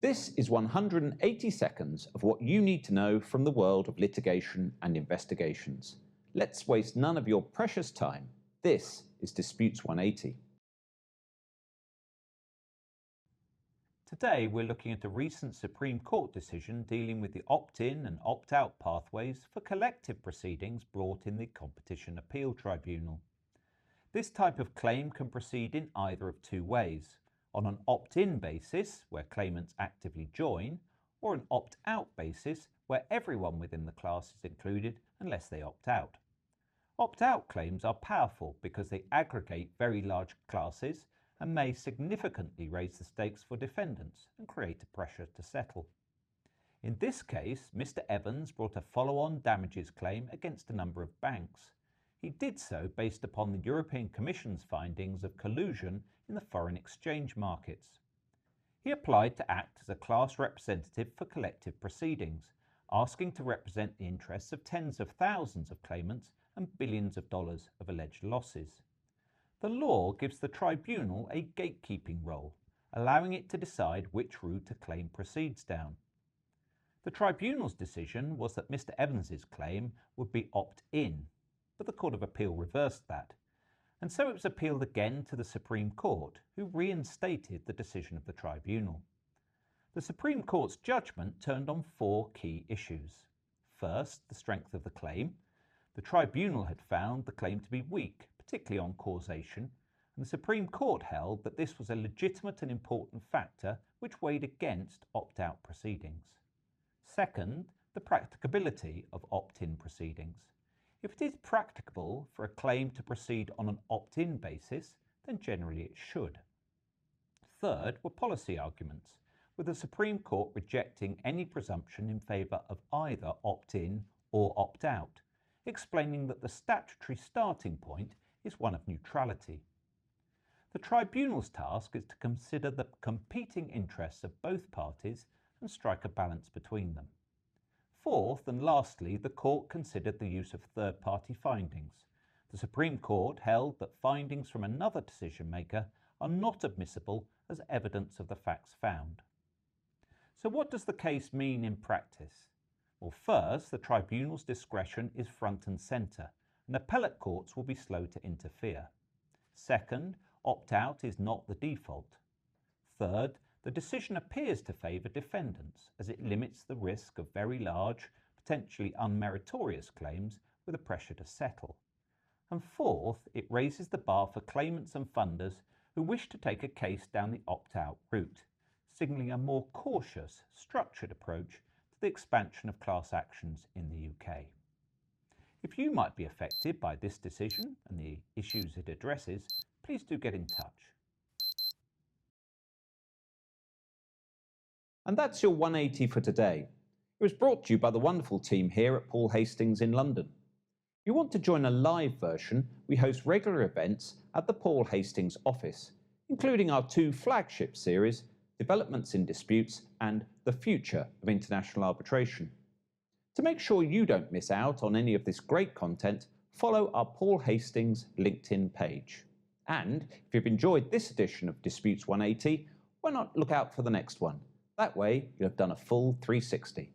This is 180 seconds of what you need to know from the world of litigation and investigations. Let's waste none of your precious time. This is Disputes 180. Today we're looking at a recent Supreme Court decision dealing with the opt-in and opt-out pathways for collective proceedings brought in the Competition Appeal Tribunal. This type of claim can proceed in either of two ways: on an opt-in basis, where claimants actively join, or an opt-out basis, where everyone within the class is included unless they opt out. Opt-out claims are powerful because they aggregate very large classes and may significantly raise the stakes for defendants and create a pressure to settle. In this case, Mr. Evans brought a follow-on damages claim against a number of banks. He did so based upon the European Commission's findings of collusion in the foreign exchange markets. He applied to act as a class representative for collective proceedings, asking to represent the interests of tens of thousands of claimants and billions of dollars of alleged losses. The law gives the tribunal a gatekeeping role, allowing it to decide which route a claim proceeds down. The tribunal's decision was that Mr. Evans's claim would be opt-in, but the Court of Appeal reversed that, and so it was appealed again to the Supreme Court, who reinstated the decision of the tribunal. The Supreme Court's judgment turned on four key issues. First, the strength of the claim. The tribunal had found the claim to be weak, particularly on causation, and the Supreme Court held that this was a legitimate and important factor which weighed against opt-out proceedings. Second, the practicability of opt-in proceedings. If it is practicable for a claim to proceed on an opt-in basis, then generally it should. Third were policy arguments, with the Supreme Court rejecting any presumption in favour of either opt-in or opt-out, explaining that the statutory starting point is one of neutrality. The tribunal's task is to consider the competing interests of both parties and strike a balance between them. Fourth and lastly, the court considered the use of third-party findings. The Supreme Court held that findings from another decision-maker are not admissible as evidence of the facts found. So what does the case mean in practice? Well, first, the tribunal's discretion is front and centre, and appellate courts will be slow to interfere. Second, opt-out is not the default. Third, the decision appears to favour defendants, as it limits the risk of very large, potentially unmeritorious claims with a pressure to settle. And fourth, it raises the bar for claimants and funders who wish to take a case down the opt-out route, signalling a more cautious, structured approach to the expansion of class actions in the UK. If you might be affected by this decision and the issues it addresses, please do get in touch. And that's your 180 for today. It was brought to you by the wonderful team here at Paul Hastings in London. If you want to join a live version, we host regular events at the Paul Hastings office, including our two flagship series, Developments in Disputes and The Future of International Arbitration. To make sure you don't miss out on any of this great content, follow our Paul Hastings LinkedIn page. And if you've enjoyed this edition of Disputes 180, why not look out for the next one? That way, you'll have done a full 360.